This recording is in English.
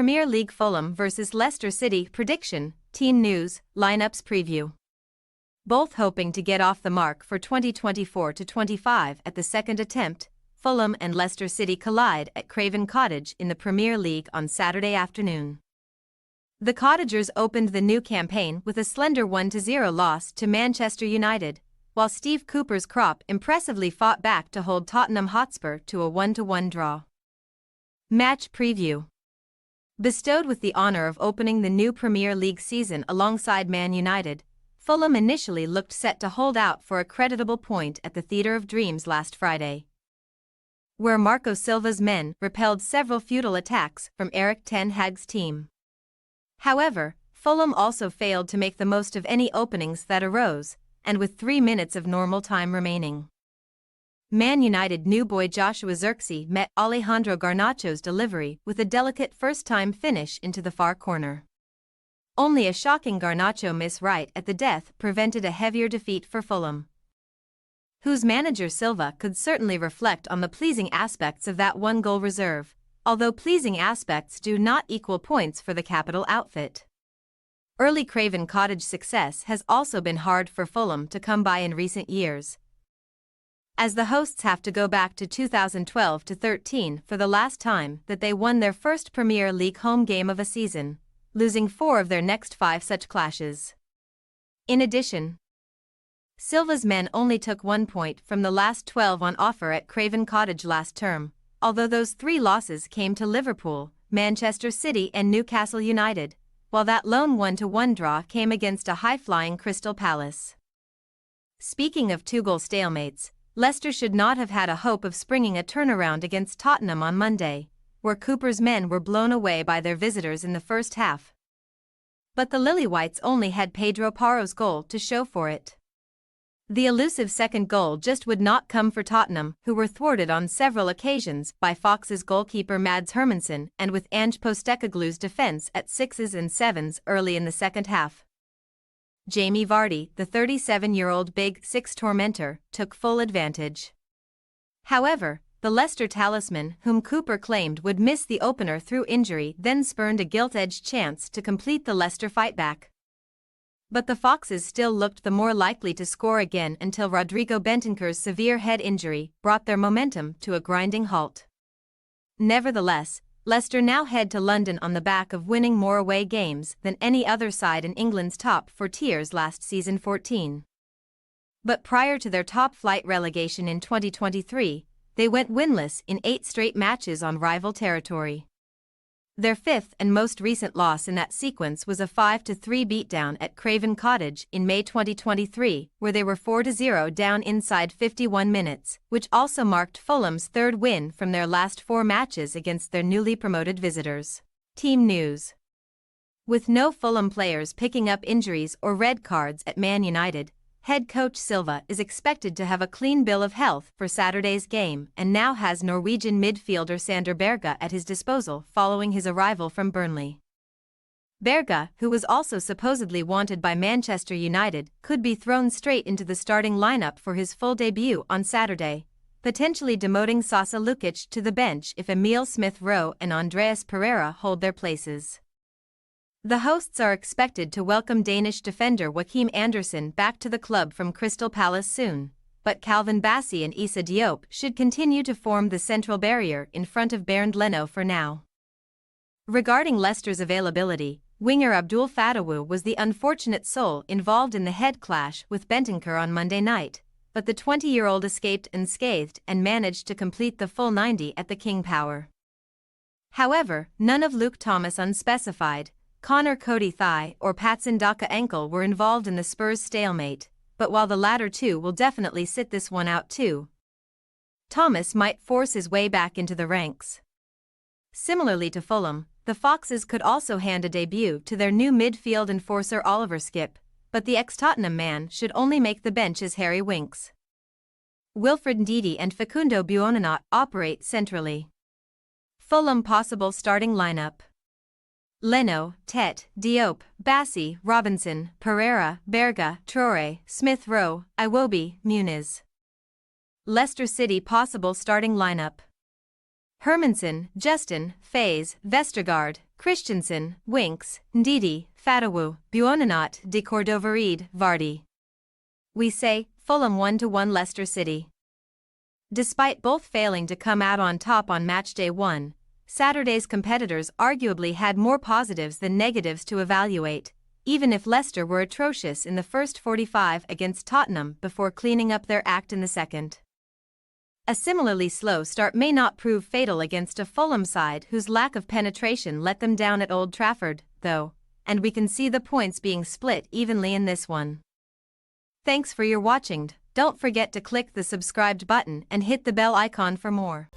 Premier League Fulham vs Leicester City prediction, team news, lineups preview. Both hoping to get off the mark for 2024-25 at the second attempt, Fulham and Leicester City collide at Craven Cottage in the Premier League on Saturday afternoon. The Cottagers opened the new campaign with a slender 1-0 loss to Manchester United, while Steve Cooper's Crop impressively fought back to hold Tottenham Hotspur to a 1-1 draw. Match preview. Bestowed with the honour of opening the new Premier League season alongside Man United, Fulham initially looked set to hold out for a creditable point at the Theatre of Dreams last Friday, where Marco Silva's men repelled several futile attacks from Erik ten Hag's team. However, Fulham also failed to make the most of any openings that arose, and with 3 minutes of normal time remaining, Man United new boy Joshua Zirkzee met Alejandro Garnacho's delivery with a delicate first-time finish into the far corner. Only a shocking Garnacho miss right at the death prevented a heavier defeat for Fulham, whose manager Silva could certainly reflect on the pleasing aspects of that one-goal reserve, although pleasing aspects do not equal points for the capital outfit. Early Craven Cottage success has also been hard for Fulham to come by in recent years, as the hosts have to go back to 2012-13 for the last time that they won their first Premier League home game of a season, losing 4 of their next 5 such clashes. In addition, Silva's men only took 1 point from the last 12 on offer at Craven Cottage last term, although those 3 losses came to Liverpool, Manchester City and Newcastle United, while that lone 1-1 draw came against a high-flying Crystal Palace. Speaking of 2-goal stalemates, Leicester should not have had a hope of springing a turnaround against Tottenham on Monday, where Cooper's men were blown away by their visitors in the first half. But the Lily-Whites only had Pedro Porro's goal to show for it. The elusive second goal just would not come for Tottenham, who were thwarted on several occasions by Fox's goalkeeper Mads Hermansen and with Ange Postecoglou's defence at 6s and 7s early in the second half. Jamie Vardy, the 37-year-old Big Six tormentor, took full advantage. However, the Leicester talisman, whom Cooper claimed would miss the opener through injury, then spurned a gilt-edged chance to complete the Leicester fightback. But the Foxes still looked the more likely to score again until Rodrigo Bentancur's severe head injury brought their momentum to a grinding halt. Nevertheless, Leicester now head to London on the back of winning more away games than any other side in England's top 4 tiers last season 14. But prior to their top-flight relegation in 2023, they went winless in 8 straight matches on rival territory. Their 5th and most recent loss in that sequence was a 5-3 beatdown at Craven Cottage in May 2023, where they were 4-0 down inside 51 minutes, which also marked Fulham's 3rd win from their last 4 matches against their newly promoted visitors. Team news. With no Fulham players picking up injuries or red cards at Man United, head coach Silva is expected to have a clean bill of health for Saturday's game and now has Norwegian midfielder Sander Berge at his disposal following his arrival from Burnley. Berge, who was also supposedly wanted by Manchester United, could be thrown straight into the starting lineup for his full debut on Saturday, potentially demoting Sasa Lukic to the bench if Emile Smith-Rowe and Andreas Pereira hold their places. The hosts are expected to welcome Danish defender Joachim Andersen back to the club from Crystal Palace soon, but Calvin Bassey and Issa Diop should continue to form the central barrier in front of Bernd Leno for now. Regarding Leicester's availability, winger Abdul Fatawu was the unfortunate soul involved in the head clash with Bentancur on Monday night, but the 20-year-old escaped unscathed and managed to complete the full 90 at the King Power. However, none of Luke Thomas unspecified, Connor Cody thigh or Patson Daka ankle were involved in the Spurs stalemate, but while the latter 2 will definitely sit this one out too, Thomas might force his way back into the ranks. Similarly to Fulham, the Foxes could also hand a debut to their new midfield enforcer Oliver Skipp, but the ex-Tottenham man should only make the bench as Harry Winks. Wilfred Ndidi and Facundo Buonanot operate centrally. Fulham possible starting lineup: Leno, Tet, Diop, Bassey, Robinson, Pereira, Berge, Traore, Smith-Rowe, Iwobi, Muniz. Leicester City possible starting lineup: Hermansen, Justin, Faze, Vestergaard, Christensen, Winks, Ndidi, Fatawu, Buonanot, de Cordovareed, Vardy. We say, Fulham 1-1 Leicester City. Despite both failing to come out on top on matchday 1, Saturday's competitors arguably had more positives than negatives to evaluate, even if Leicester were atrocious in the first 45 against Tottenham before cleaning up their act in the second. A similarly slow start may not prove fatal against a Fulham side whose lack of penetration let them down at Old Trafford, though, and we can see the points being split evenly in this one. Thanks for your watching. Don't forget to click the subscribed button and hit the bell icon for more.